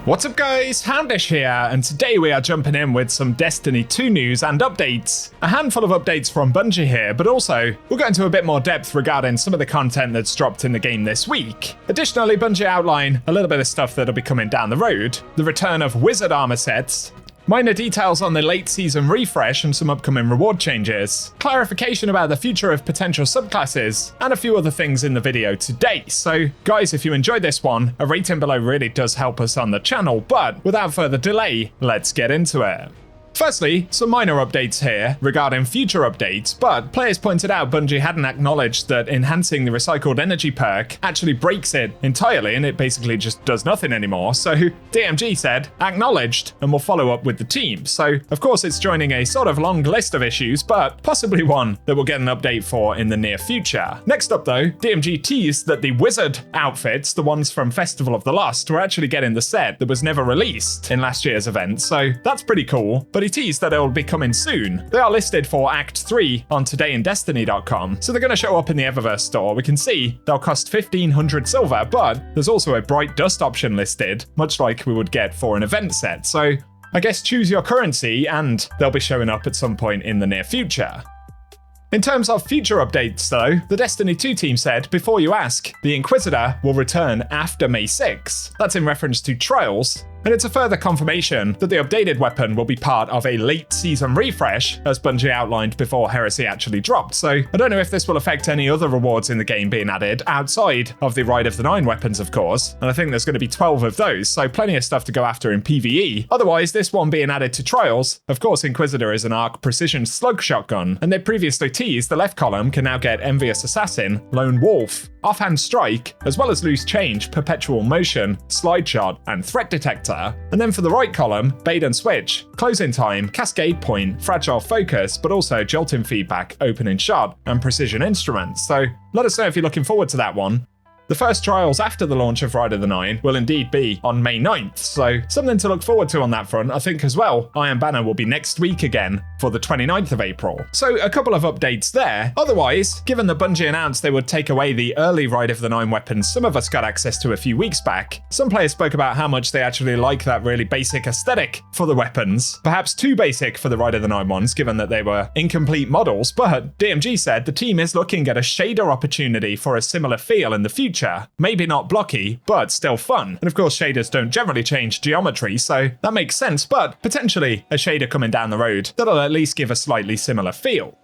What's up guys, Houndish here, and today we are jumping in with some Destiny 2 news and updates. A handful of updates from Bungie here, but also we'll go into a bit more depth regarding some of the content that's dropped in the game this week. Additionally, Bungie outline a little bit of stuff that'll be coming down the road, the return of wizard armor sets, minor details on the late season refresh and some upcoming reward changes, clarification about the future of potential subclasses, and a few other things in the video today. So guys, if you enjoyed this one, a rating below really does help us on the channel, but without further delay, let's get into it. Firstly, some minor updates here regarding future updates, but players pointed out Bungie hadn't acknowledged that enhancing the recycled energy perk actually breaks it entirely and it basically just does nothing anymore. So DMG said, acknowledged, and we'll follow up with the team. So of course it's joining a sort of long list of issues, but possibly one that we'll get an update for in the near future. Next up though, DMG teased that the wizard outfits, the ones from Festival of the Lost, were actually getting the set that was never released in last year's event. So that's pretty cool, but he teased that it will be coming soon. They are listed for Act 3 on todayindestiny.com, so they're going to show up in the Eververse store. We can see they'll cost 1500 silver, but there's also a bright dust option listed, much like we would get for an event set. So I guess choose your currency and they'll be showing up at some point in the near future. In terms of future updates though, the Destiny 2 team said, before you ask, the Inquisitor will return after May 6. That's in reference to Trials, and it's a further confirmation that the updated weapon will be part of a late season refresh, as Bungie outlined before Heresy actually dropped. So I don't know if this will affect any other rewards in the game being added, outside of the Rite of the 9 weapons of course, and I think there's going to be 12 of those, so plenty of stuff to go after in PvE. Otherwise, this one being added to Trials, of course Inquisitor is an arc precision slug shotgun, and they previously teased the left column can now get Envious Assassin, Lone Wolf, Offhand Strike, as well as Loose Change, Perpetual Motion, Slide Shot, and Threat Detector. And then for the right column, Bait and Switch, Closing Time, Cascade Point, Fragile Focus, but also Jolting Feedback, Opening Shot, and Precision Instruments. So let us know if you're looking forward to that one. The first trials after the launch of Rite of the 9 will indeed be on May 9th, so something to look forward to on that front. I think as well, Iron Banner will be next week again for the 29th of April. So a couple of updates there. Otherwise, given that Bungie announced they would take away the early Rite of the 9 weapons some of us got access to a few weeks back, some players spoke about how much they actually like that really basic aesthetic for the weapons. Perhaps too basic for the Rite of the 9 ones, given that they were incomplete models, but DMG said the team is looking at a shader opportunity for a similar feel in the future. Maybe not blocky, but still fun. And of course, shaders don't generally change geometry, so that makes sense, but potentially a shader coming down the road that'll at least give a slightly similar feel.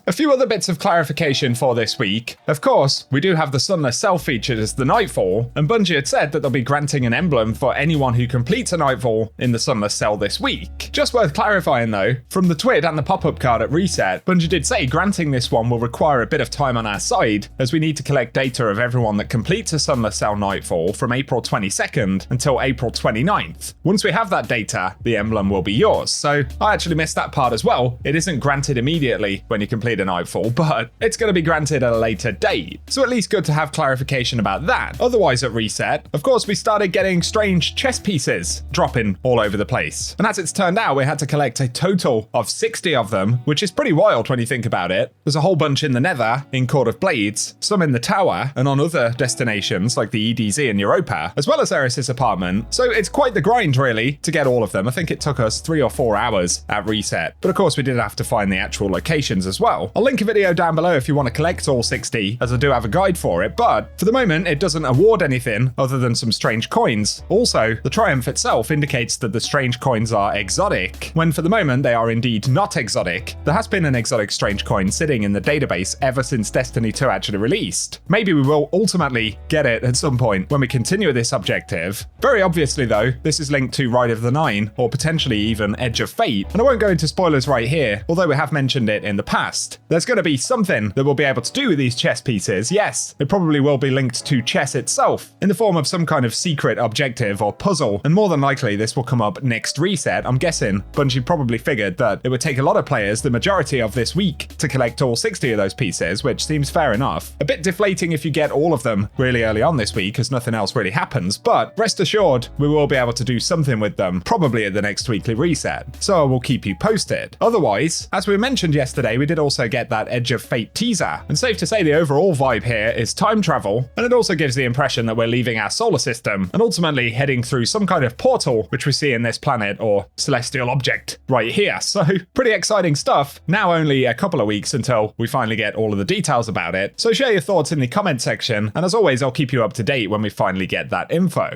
A few other bits of clarification for this week. Of course, we do have the Sunless Cell featured as the Nightfall, and Bungie had said that they'll be granting an emblem for anyone who completes a Nightfall in the Sunless Cell this week. Just worth clarifying though, from the TWID and the pop-up card at Reset, Bungie did say granting this one will require a bit of time on our side, as we need to collect data of everyone that completes a Sunless Cell Nightfall from April 22nd until April 29th. Once we have that data, the emblem will be yours. So I actually missed that part as well. It isn't granted immediately when you complete a Nightfall, but it's going to be granted at a later date. So at least good to have clarification about that. Otherwise at Reset, of course we started getting strange chess pieces dropping all over the place. And as it's turned out, we had to collect a total of 60 of them, which is pretty wild when you think about it. There's a whole bunch in the Nether, in Court of Blades, some in the Tower, and on other destinations like the EDZ and Europa, as well as Eris's apartment. So it's quite the grind really to get all of them. I think it took us 3 or 4 hours at Reset. But of course we did have to find the actual locations as well. I'll link a video down below if you want to collect all 60, as I do have a guide for it, but for the moment it doesn't award anything other than some strange coins. Also, the Triumph itself indicates that the strange coins are exotic, when for the moment they are indeed not exotic. There has been an exotic strange coin sitting in the database ever since Destiny 2 actually released. Maybe we will ultimately get it at some point when we continue this objective. Very obviously though, this is linked to Rite of the 9, or potentially even Edge of Fate, and I won't go into spoilers right here, although we have mentioned it in the past. There's going to be something that we'll be able to do with these chess pieces. Yes, it probably will be linked to chess itself in the form of some kind of secret objective or puzzle, and more than likely this will come up next Reset. I'm guessing Bungie probably figured that it would take a lot of players the majority of this week to collect all 60 of those pieces, which seems fair enough. A bit deflating if you get all of them really early on this week as nothing else really happens, but rest assured we will be able to do something with them probably at the next weekly Reset, so I will keep you posted. Otherwise, as we mentioned yesterday, we did also also get that Edge of Fate teaser. And safe to say the overall vibe here is time travel, and it also gives the impression that we're leaving our solar system and ultimately heading through some kind of portal, which we see in this planet or celestial object right here. So pretty exciting stuff. Now only a couple of weeks until we finally get all of the details about it. So share your thoughts in the comment section, and as always, I'll keep you up to date when we finally get that info.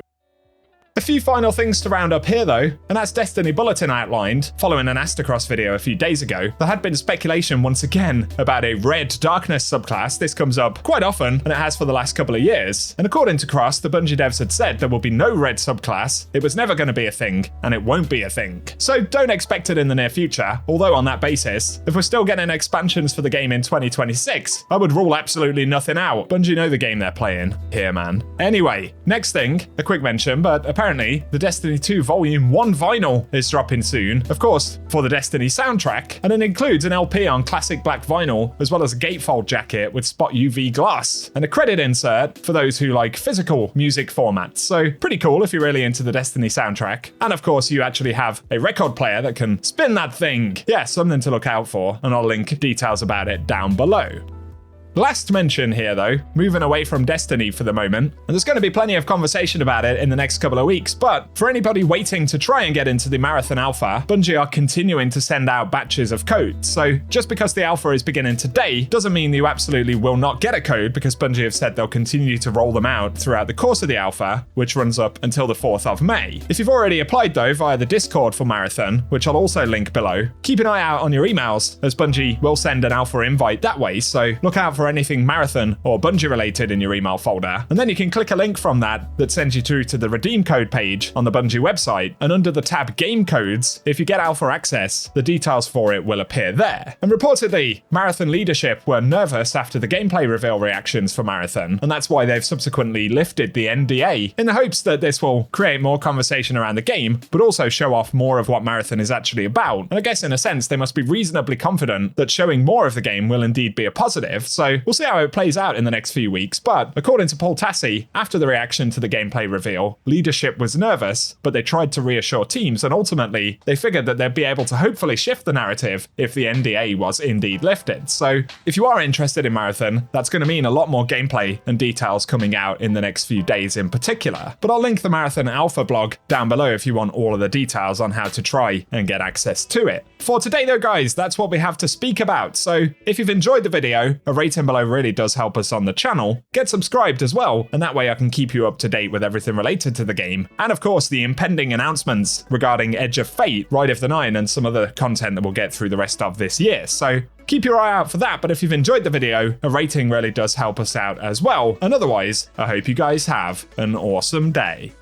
A few final things to round up here though, and as Destiny Bulletin outlined, following an Astacross video a few days ago, there had been speculation once again about a Red Darkness subclass. This comes up quite often, and it has for the last couple of years. And according to Cross, the Bungie devs had said there will be no Red subclass, it was never going to be a thing, and it won't be a thing. So don't expect it in the near future, although on that basis, if we're still getting expansions for the game in 2026, I would rule absolutely nothing out. Bungie know the game they're playing here, man. Anyway, next thing, a quick mention, but apparently the Destiny 2 Volume 1 vinyl is dropping soon, of course, for the Destiny soundtrack, and it includes an LP on classic black vinyl, as well as a gatefold jacket with spot UV glass, and a credit insert for those who like physical music formats. So pretty cool if you're really into the Destiny soundtrack. And of course, you actually have a record player that can spin that thing. Yeah, something to look out for, and I'll link details about it down below. Last mention here though, moving away from Destiny for the moment, and there's going to be plenty of conversation about it in the next couple of weeks, but for anybody waiting to try and get into the Marathon Alpha, Bungie are continuing to send out batches of codes. So just because the Alpha is beginning today doesn't mean you absolutely will not get a code, because Bungie have said they'll continue to roll them out throughout the course of the Alpha, which runs up until the 4th of May. If you've already applied though via the Discord for Marathon, which I'll also link below, keep an eye out on your emails, as Bungie will send an Alpha invite that way, so look out for anything Marathon or Bungie related in your email folder, and then you can click a link from that sends you through to the redeem code page on the Bungie website, and under the tab Game Codes, if you get Alpha access, the details for it will appear there. And reportedly, Marathon leadership were nervous after the gameplay reveal reactions for Marathon, and that's why they've subsequently lifted the NDA, in the hopes that this will create more conversation around the game, but also show off more of what Marathon is actually about. And I guess in a sense, they must be reasonably confident that showing more of the game will indeed be a positive, so we'll see how it plays out in the next few weeks. But according to Paul Tassi, after the reaction to the gameplay reveal, leadership was nervous, but they tried to reassure teams, and ultimately they figured that they'd be able to hopefully shift the narrative if the NDA was indeed lifted. So if you are interested in Marathon, that's going to mean a lot more gameplay and details coming out in the next few days in particular. But I'll link the Marathon Alpha blog down below if you want all of the details on how to try and get access to it. For today though guys, that's what we have to speak about. So if you've enjoyed the video, a rating below really does help us on the channel. Get subscribed as well, and that way I can keep you up to date with everything related to the game. And of course, the impending announcements regarding Edge of Fate, Rite of the Nine, and some other content that we'll get through the rest of this year. So keep your eye out for that, but if you've enjoyed the video, a rating really does help us out as well. And otherwise, I hope you guys have an awesome day.